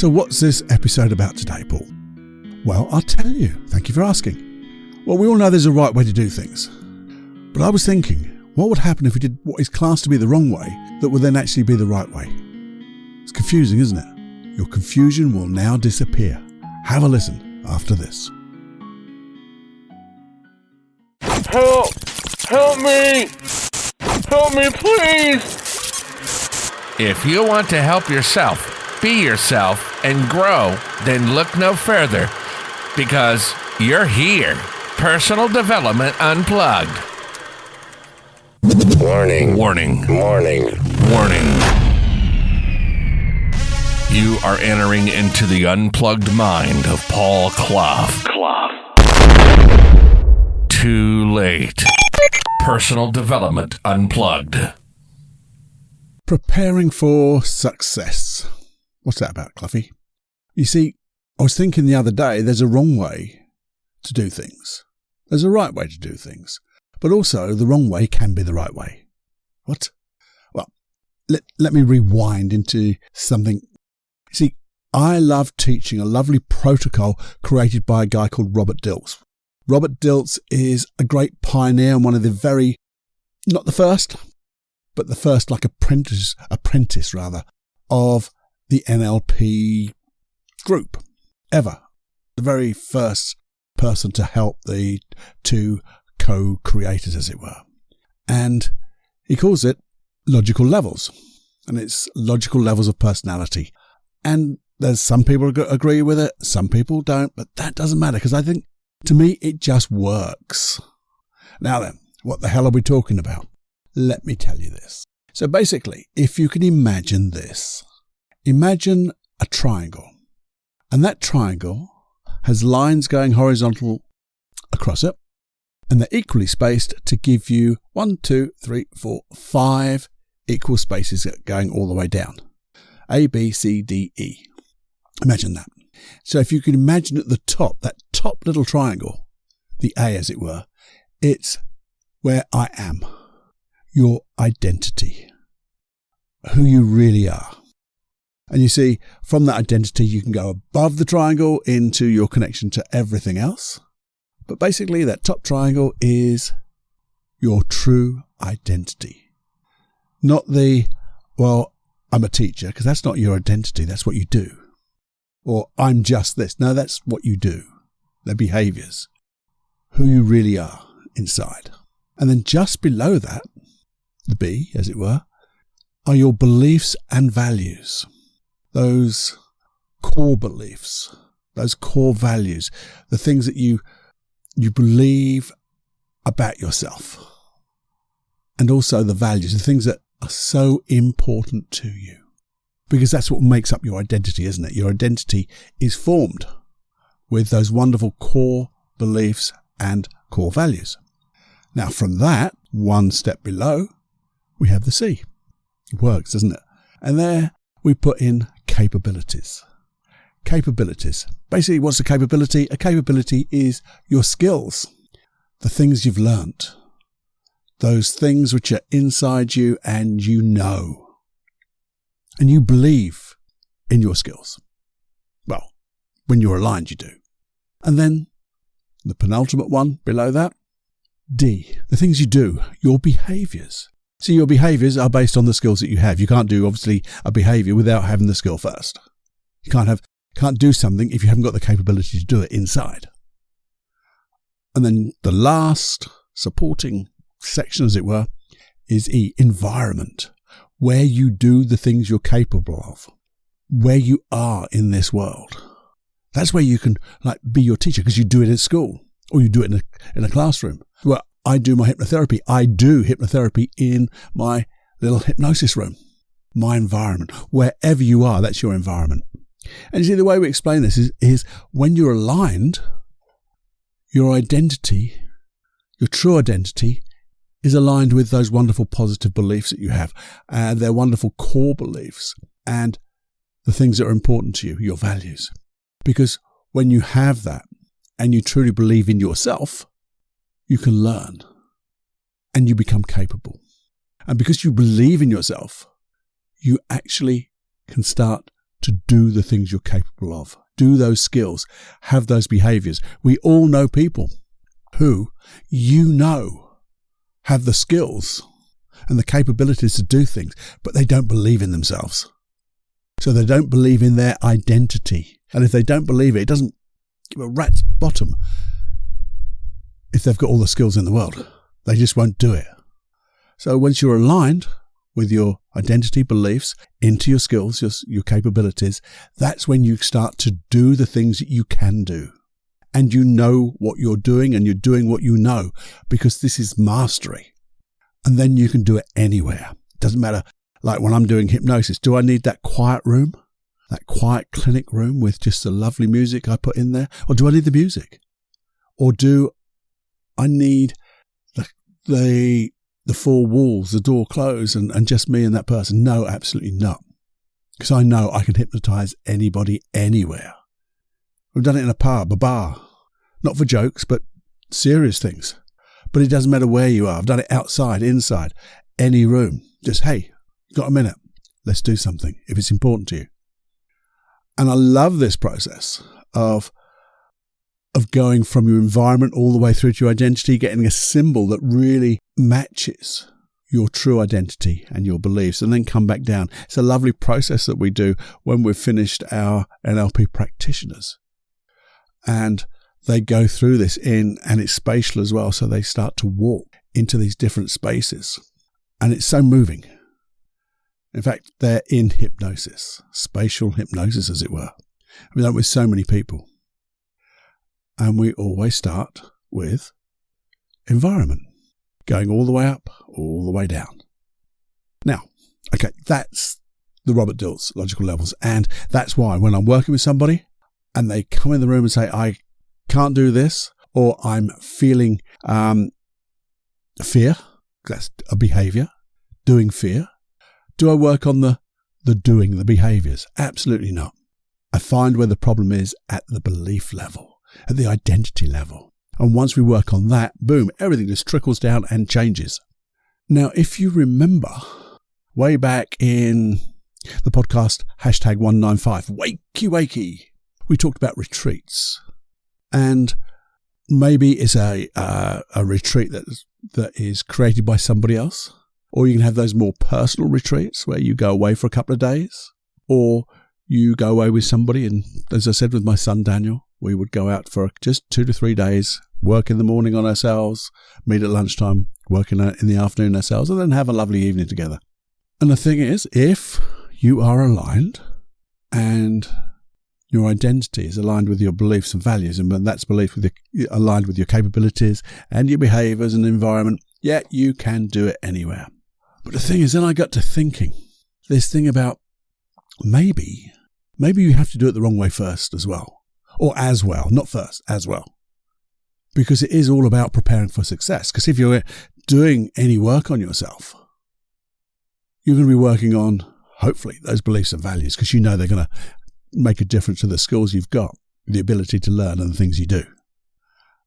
So what's this episode about today, Paul? Well, I'll tell you. Thank you for asking. Well, we all know there's a right way to do things. But I was thinking, what would happen if we did what is classed to be the wrong way that would then actually be the right way? It's confusing, isn't it? Your confusion will now disappear. Have a listen after this. Help! Help me! Help me, please! If you want to help yourself, be yourself, and grow, then look no further, because you're here. Personal Development Unplugged. Warning. Warning. Warning. Warning. You are entering into the unplugged mind of Paul Clough. Too late. Personal Development Unplugged. Preparing for success. What's that about, Cluffy? You see, I was thinking the other day, there's a wrong way to do things. There's a right way to do things. But also, the wrong way can be the right way. What? Well, let me rewind into something. You see, I love teaching a lovely protocol created by a guy called Robert Dilts. Robert Dilts is a great pioneer and one of the very, not the first, but the first like apprentice of the NLP group ever. The very first person to help the two co-creators, as it were. And he calls it logical levels. And it's logical levels of personality. And there's some people agree with it, some people don't, but that doesn't matter because I think, to me, it just works. Now then, what the hell are we talking about? Let me tell you this. So basically, if you can imagine this, imagine a triangle. And that triangle has lines going horizontal across it. And they're equally spaced to give you 1, 2, 3, 4, 5 equal spaces going all the way down. A, B, C, D, E. Imagine that. So if you can imagine at the top, that top little triangle, the A as it were, it's where I am, your identity, who you really are. And you see, from that identity, you can go above the triangle into your connection to everything else. But basically, that top triangle is your true identity. Not the, well, I'm a teacher, because that's not your identity, that's what you do. Or I'm just this. No, that's what you do. They're behaviours. Who you really are inside. And then just below that, the B, as it were, are your beliefs and values. Those core beliefs, those core values, the things that you believe about yourself. And also the values, the things that are so important to you. Because that's what makes up your identity, isn't it? Your identity is formed with those wonderful core beliefs and core values. Now from that, one step below, we have the C. It works, doesn't it? And there we put in capabilities. Capabilities. Basically, what's a capability? A capability is your skills, the things you've learnt, those things which are inside you and you know. And you believe in your skills. Well, when you're aligned, you do. And then the penultimate one below that, D, the things you do, your behaviours. See, your behaviours are based on the skills that you have. You can't do, obviously, a behaviour without having the skill first. You can't do something if you haven't got the capability to do it inside. And then the last supporting section, as it were, is E, environment. Where you do the things you're capable of, where you are in this world. That's where you can be your teacher because you do it at school or you do it in a classroom. Well, I do my hypnotherapy. I do hypnotherapy in my little hypnosis room, my environment. Wherever you are, that's your environment. And you see, the way we explain this is when you're aligned, your identity, your true identity, is aligned with those wonderful positive beliefs that you have, and their wonderful core beliefs, and the things that are important to you, your values. Because when you have that, and you truly believe in yourself, you can learn, and you become capable. And because you believe in yourself, you actually can start to do the things you're capable of. Do those skills, have those behaviors. We all know people who, have the skills and the capabilities to do things, but they don't believe in themselves. So they don't believe in their identity. And if they don't believe it doesn't give a rat's bottom if they've got all the skills in the world. They just won't do it. So once you're aligned with your identity beliefs into your skills, your capabilities, that's when you start to do the things that you can do. And you know what you're doing, and you're doing what you know, because this is mastery. And then you can do it anywhere. It doesn't matter. Like when I'm doing hypnosis, do I need that quiet room? That quiet clinic room with just the lovely music I put in there? Or do I need the music? Or do I need the four walls, the door closed, and just me and that person? No, absolutely not. Because I know I can hypnotize anybody anywhere. We've done it in a pub, a bar. Not for jokes, but serious things. But it doesn't matter where you are. I've done it outside, inside, any room. Just, hey, got a minute? Let's do something if it's important to you. And I love this process of going from your environment all the way through to your identity, getting a symbol that really matches your true identity and your beliefs, and then come back down. It's a lovely process that we do when we've finished our NLP practitioners. And they go through this and it's spatial as well. So they start to walk into these different spaces. And it's so moving. In fact, they're in hypnosis, spatial hypnosis, as it were. We've done it with so many people. And we always start with environment, going all the way up, all the way down. Now, okay, that's the Robert Dilts logical levels. And that's why when I'm working with somebody and they come in the room and say, I can't do this, or I'm feeling fear, that's a behavior, doing fear. Do I work on the doing, the behaviors? Absolutely not. I find where the problem is at the belief level, at the identity level. And once we work on that, boom, everything just trickles down and changes. Now, if you remember, way back in the podcast, #195, Wakey Wakey, we talked about retreats. And maybe it's a retreat that is created by somebody else. Or you can have those more personal retreats where you go away for a couple of days. Or you go away with somebody. And as I said with my son Daniel, we would go out for just 2 to 3 days, work in the morning on ourselves, meet at lunchtime, work in the afternoon ourselves, and then have a lovely evening together. And the thing is, if you are aligned and your identity is aligned with your beliefs and values, and that's belief aligned with your capabilities and your behaviors and environment, yeah, you can do it anywhere. But the thing is, then I got to thinking, this thing about maybe you have to do it the wrong way first as well. Or as well, not first, as well. Because it is all about preparing for success. Because if you're doing any work on yourself, you're going to be working on, hopefully, those beliefs and values, because you know they're going to make a difference to the skills you've got, the ability to learn and the things you do,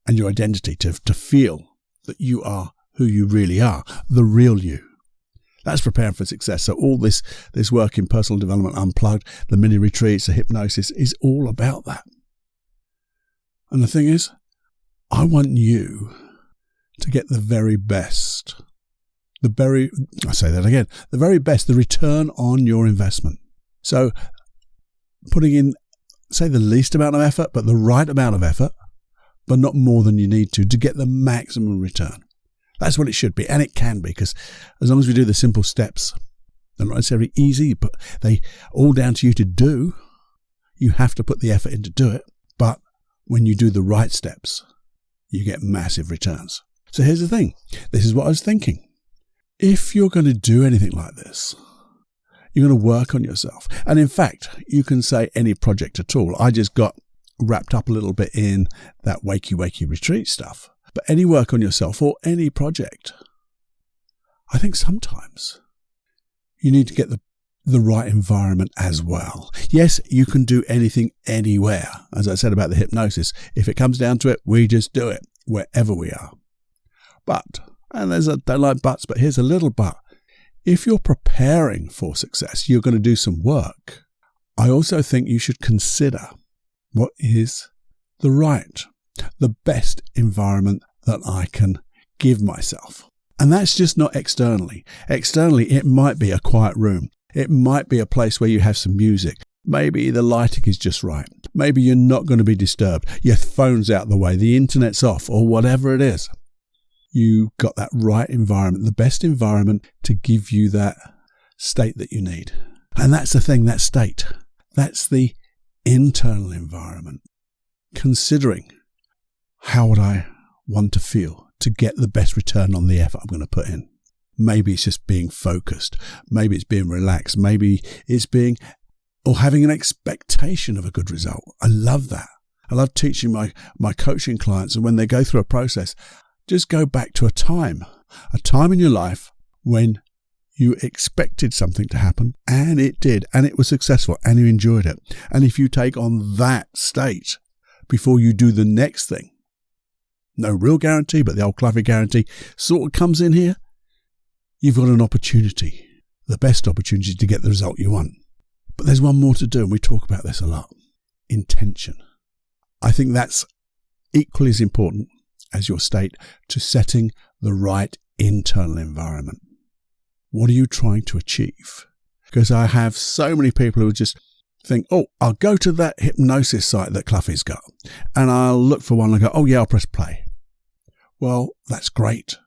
and your identity to feel that you are who you really are, the real you. That's preparing for success. So all this work in personal development unplugged, the mini retreats, the hypnosis is all about that. And the thing is, I want you to get the very best, the very best, the return on your investment. So putting in, say, the least amount of effort, but the right amount of effort, but not more than you need to get the maximum return. That's what it should be. And it can be, because as long as we do the simple steps, they're not necessarily easy, but they all down to you to do. You have to put the effort in to do it. But when you do the right steps, you get massive returns. So here's the thing. This is what I was thinking. If you're going to do anything like this, you're going to work on yourself. And in fact, you can say any project at all. I just got wrapped up a little bit in that wakey wakey retreat stuff. But any work on yourself or any project, I think sometimes you need to get the right environment as well. Yes, you can do anything anywhere. As I said about the hypnosis, if it comes down to it, we just do it wherever we are. But, and don't like buts, but here's a little but. If you're preparing for success, you're going to do some work I also think you should consider what is the best environment that I can give myself. And that's just not externally. Externally, it might be a quiet room. It might be a place where you have some music. Maybe the lighting is just right. Maybe you're not going to be disturbed. Your phone's out the way. The internet's off, or whatever it is. You got that right environment, the best environment to give you that state that you need. And that's the thing, that state. That's the internal environment. Considering how would I want to feel to get the best return on the effort I'm going to put in. Maybe it's just being focused. Maybe it's being relaxed. Maybe it's having an expectation of a good result. I love that. I love teaching my coaching clients, and when they go through a process, just go back to a time in your life when you expected something to happen and it did, and it was successful and you enjoyed it. And if you take on that state before you do the next thing, no real guarantee, but the old Cluffy guarantee sort of comes in here, you've got an opportunity, the best opportunity to get the result you want. But there's one more to do, and we talk about this a lot. Intention. I think that's equally as important as your state to setting the right internal environment. What are you trying to achieve? Because I have so many people who just think, I'll go to that hypnosis site that Cluffy's got, and I'll look for one and go, I'll press play. Well, that's great.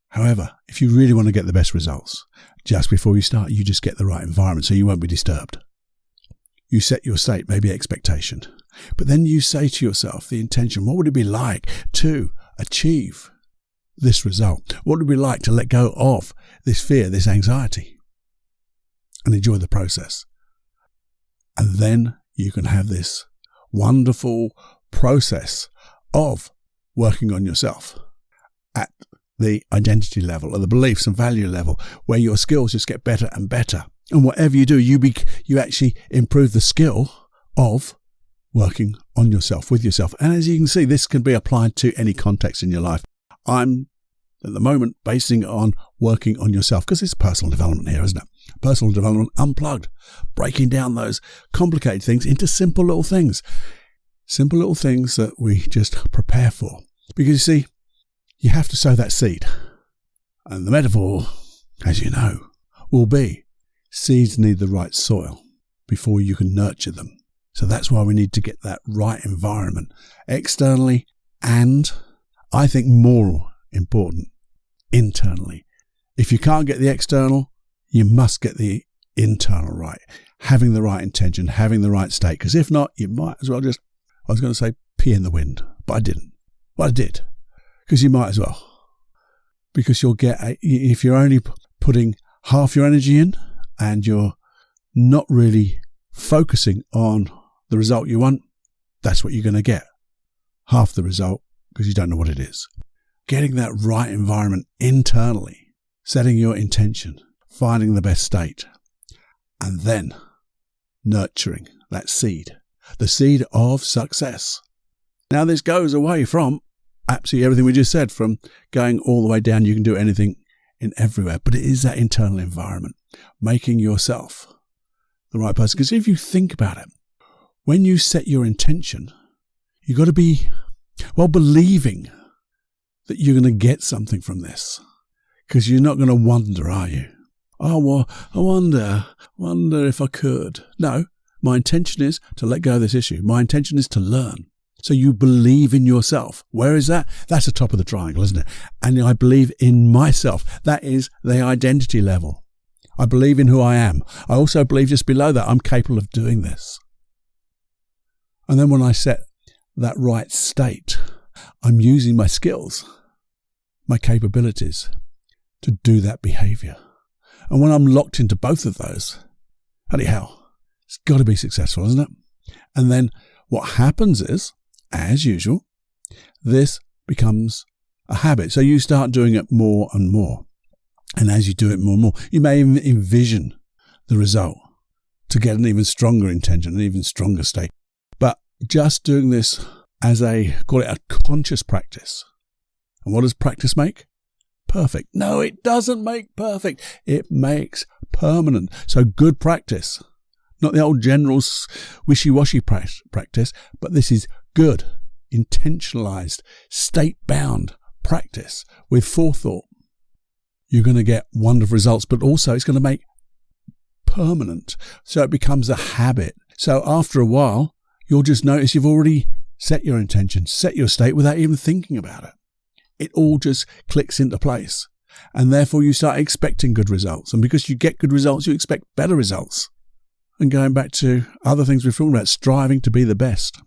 However, if you really want to get the best results, just before you start, you just get the right environment so you won't be disturbed. You set your state, maybe expectation. But then you say to yourself, the intention, what would it be like to achieve this result? What would it be like to let go of this fear, this anxiety, and enjoy the process? And then you can have this wonderful process of working on yourself at the identity level, or the beliefs and value level, where your skills just get better and better. And whatever you do, you actually improve the skill of working on yourself, with yourself. And as you can see, this can be applied to any context in your life. I'm, at the moment, basing it on working on yourself, because it's personal development here, isn't it? Personal development unplugged, breaking down those complicated things into simple little things. Simple little things that we just prepare for. Because you see, you have to sow that seed. And the metaphor, as you know, will be seeds need the right soil before you can nurture them. So that's why we need to get that right environment externally, and I think more important, internally. If you can't get the external, you must get the internal right. Having the right intention, having the right state. Because if not, you might as well just, I was going to say pee in the wind, but I didn't. Well, I did. Because you might as well. Because you'll get, if you're only putting half your energy in and you're not really focusing on the result you want, that's what you're going to get. Half the result, because you don't know what it is. Getting that right environment internally, setting your intention, finding the best state, and then nurturing that seed, the seed of success. Now this goes away from absolutely everything we just said, from going all the way down, you can do anything in everywhere, but it is that internal environment, making yourself the right person. Because if you think about it, when you set your intention, you've got to be, believing that you're going to get something from this, because you're not going to wonder, are you? Oh, well, I wonder if I could. No, my intention is to let go of this issue. My intention is to learn. So you believe in yourself. Where is that? That's the top of the triangle, isn't it? And I believe in myself. That is the identity level. I believe in who I am. I also believe just below that I'm capable of doing this. And then when I set that right state, I'm using my skills, my capabilities to do that behavior. And when I'm locked into both of those, holy hell, it's got to be successful, isn't it? And then what happens is, as usual, this becomes a habit. So you start doing it more and more. And as you do it more and more, you may even envision the result to get an even stronger intention, an even stronger state. But just doing this as call it a conscious practice. And what does practice make? Perfect. No, it doesn't make perfect. It makes permanent. So good practice Not the old general wishy-washy practice, but this is good, intentionalized, state-bound practice with forethought. You're going to get wonderful results, but also it's going to make permanent. So it becomes a habit. So after a while, you'll just notice you've already set your intention, set your state without even thinking about it. It all just clicks into place. And therefore you start expecting good results. And because you get good results, you expect better results. And going back to other things we've talked about, striving to be the best,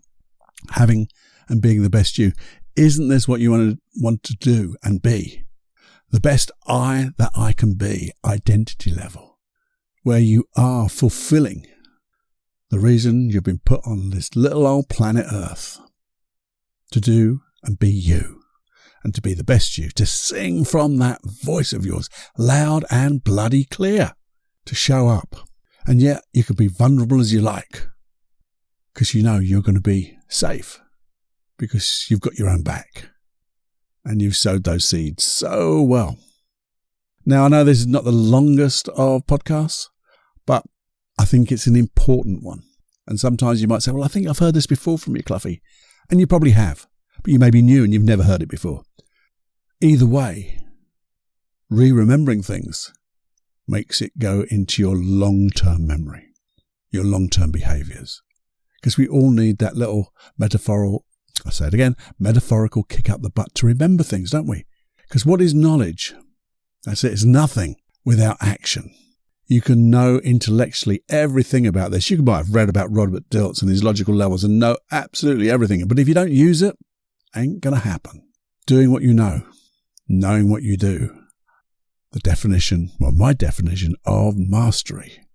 having and being the best you. Isn't this what you want to do and be? The best I that I can be, identity level, where you are fulfilling the reason you've been put on this little old planet Earth, to do and be you, and to be the best you, to sing from that voice of yours, loud and bloody clear, to show up. And yet you can be vulnerable as you like, because you know you're going to be safe, because you've got your own back, and you've sowed those seeds so well. Now, I know this is not the longest of podcasts, but I think it's an important one. And sometimes you might say, well, I think I've heard this before from you, Cluffy. And you probably have, but you may be new and you've never heard it before. Either way, re-remembering things makes it go into your long-term memory, your long-term behaviours. Because we all need that little metaphorical kick up the butt to remember things, don't we? Because what is knowledge? That's it. It's nothing without action. You can know intellectually everything about this. You might have read about Robert Dilts and his logical levels and know absolutely everything. But if you don't use it, ain't going to happen. Doing what you know, knowing what you do. My definition of mastery.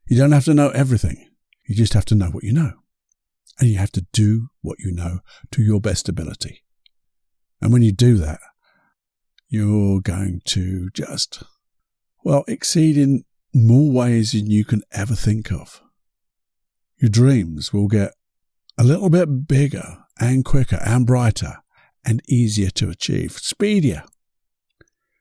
You don't have to know everything. You just have to know what you know. And you have to do what you know to your best ability. And when you do that, you're going to just, exceed in more ways than you can ever think of. Your dreams will get a little bit bigger and quicker and brighter and easier to achieve, speedier.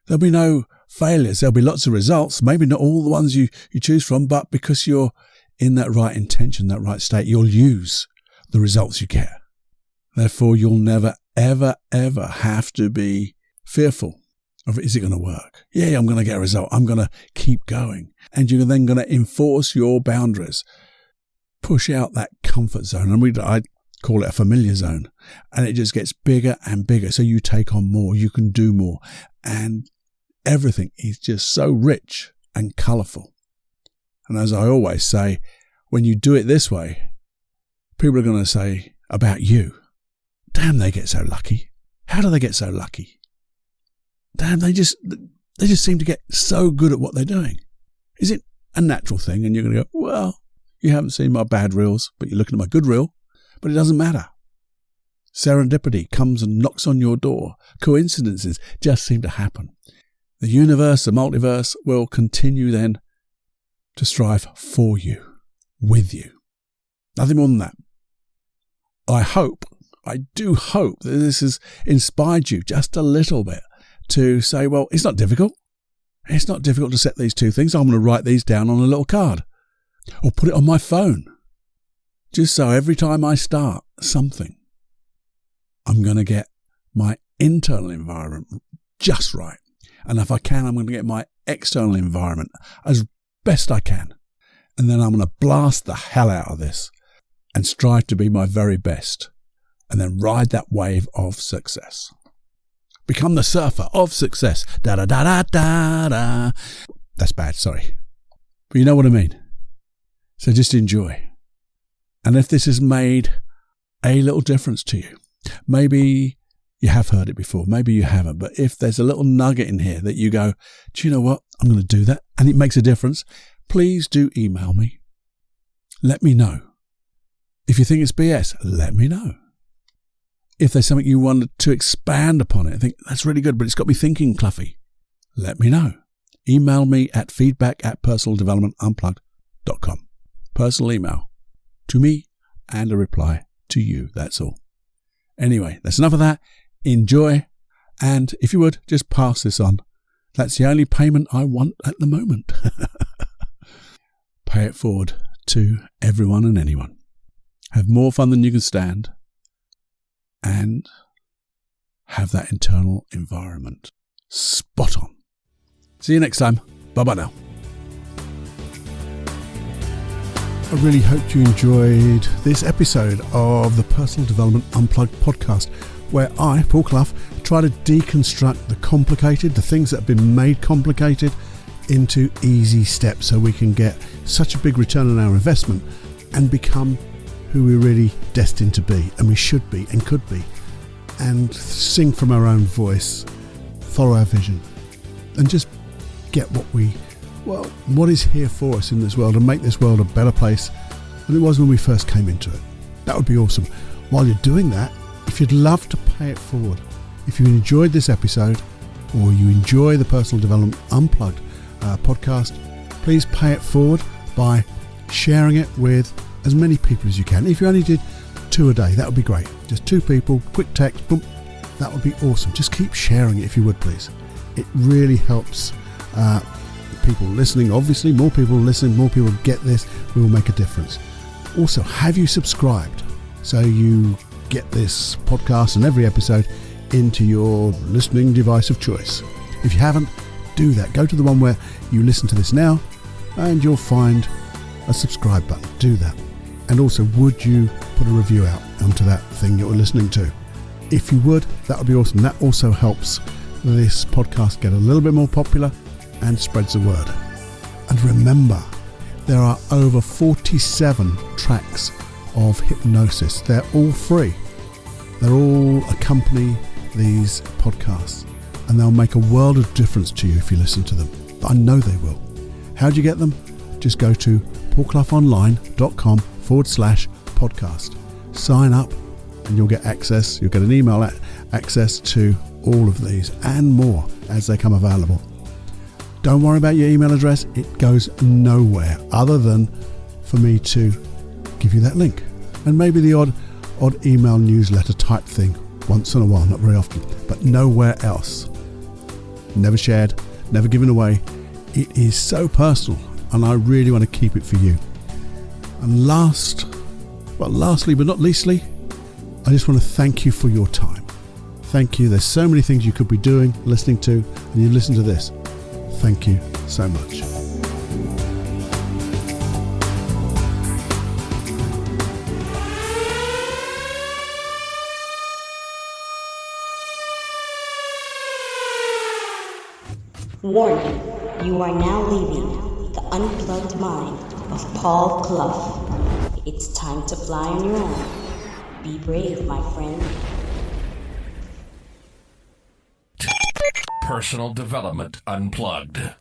There'll be no failures. There'll be lots of results, maybe not all the ones you choose from, but because you're in that right intention, that right state, you'll use the results you get. Therefore, you'll never, ever, ever have to be fearful of, is it going to work? Yeah, I'm going to get a result. I'm going to keep going. And you're then going to enforce your boundaries, push out that comfort zone. And I call it a familiar zone. And it just gets bigger and bigger. So you take on more, you can do more. And everything is just so rich and colourful. And as I always say, when you do it this way, people are going to say about you, damn, they get so lucky. How do they get so lucky? Damn, they just seem to get so good at what they're doing. Is it a natural thing? And you're going to go, well, you haven't seen my bad reels, but you're looking at my good reel. But it doesn't matter. Serendipity comes and knocks on your door. Coincidences just seem to happen. The universe, the multiverse, will continue then to strive for you, with you. Nothing more than that. I do hope that this has inspired you just a little bit to say, well, it's not difficult. It's not difficult to set these two things. I'm going to write these down on a little card or put it on my phone. Just so every time I start something, I'm going to get my internal environment just right. And if I can, I'm going to get my external environment as best I can. And then I'm going to blast the hell out of this and strive to be my very best. And then ride that wave of success. Become the surfer of success. Da da da da da da. That's bad, sorry. But you know what I mean. So just enjoy. And if this has made a little difference to you, maybe you have heard it before, maybe you haven't, but if there's a little nugget in here that you go, do you know what? I'm going to do that, and it makes a difference, please do email me. Let me know. If you think it's BS, let me know. If there's something you wanted to expand upon it, I think that's really good, but it's got me thinking, Cluffy, let me know. Email me at feedback@personaldevelopmentunplugged.com. Personal email to me and a reply to you. That's all. Anyway, that's enough of that. Enjoy. And if you would, just pass this on. That's the only payment I want at the moment. Pay it forward to everyone and anyone. Have more fun than you can stand, and have that internal environment spot on. See you next time. Bye-bye now. I really hope you enjoyed this episode of the Personal Development Unplugged podcast, where I, Paul Clough, try to deconstruct the complicated, the things that have been made complicated, into easy steps so we can get such a big return on our investment and become who we're really destined to be, and we should be and could be, and sing from our own voice, follow our vision, and just get what is here for us in this world, and make this world a better place than it was when we first came into it. That would be awesome. While you're doing that, if you'd love to pay it forward, if you enjoyed this episode or you enjoy the Personal Development Unplugged podcast, please pay it forward by sharing it with as many people as you can. If you only did 2 a day, that would be great. Just 2 people, quick text, boom, that would be awesome. Just keep sharing it if you would, please. It really helps people listening. Obviously, more people listening, more people get this, we will make a difference. Also, have you subscribed so you get this podcast and every episode into your listening device of choice? If you haven't, do that. Go to the one where you listen to this now and you'll find a subscribe button. Do that. And also, would you put a review out onto that thing you're listening to? If you would, that would be awesome. That also helps this podcast get a little bit more popular and spreads the word. And remember, there are over 47 tracks of hypnosis. They're all free. They're all accompany these podcasts, and they'll make a world of difference to you if you listen to them. I know they will. How do you get them? Just go to paulcloughonline.com/podcast. Sign up and you'll get access. You'll get an email access to all of these and more as they come available. Don't worry about your email address. It goes nowhere other than for me to give you that link, and maybe the odd email newsletter type thing once in a while, not very often, but nowhere else. Never shared, never given away. It is so personal, and I really want to keep it for you. And lastly but not leastly, I just want to thank you for your time. Thank you. There's so many things you could be doing, listening to, and you listen to this. Thank you so much. Warning, you are now leaving the unplugged mind of Paul Clough. It's time to fly on your own. Be brave, my friend. Personal Development Unplugged.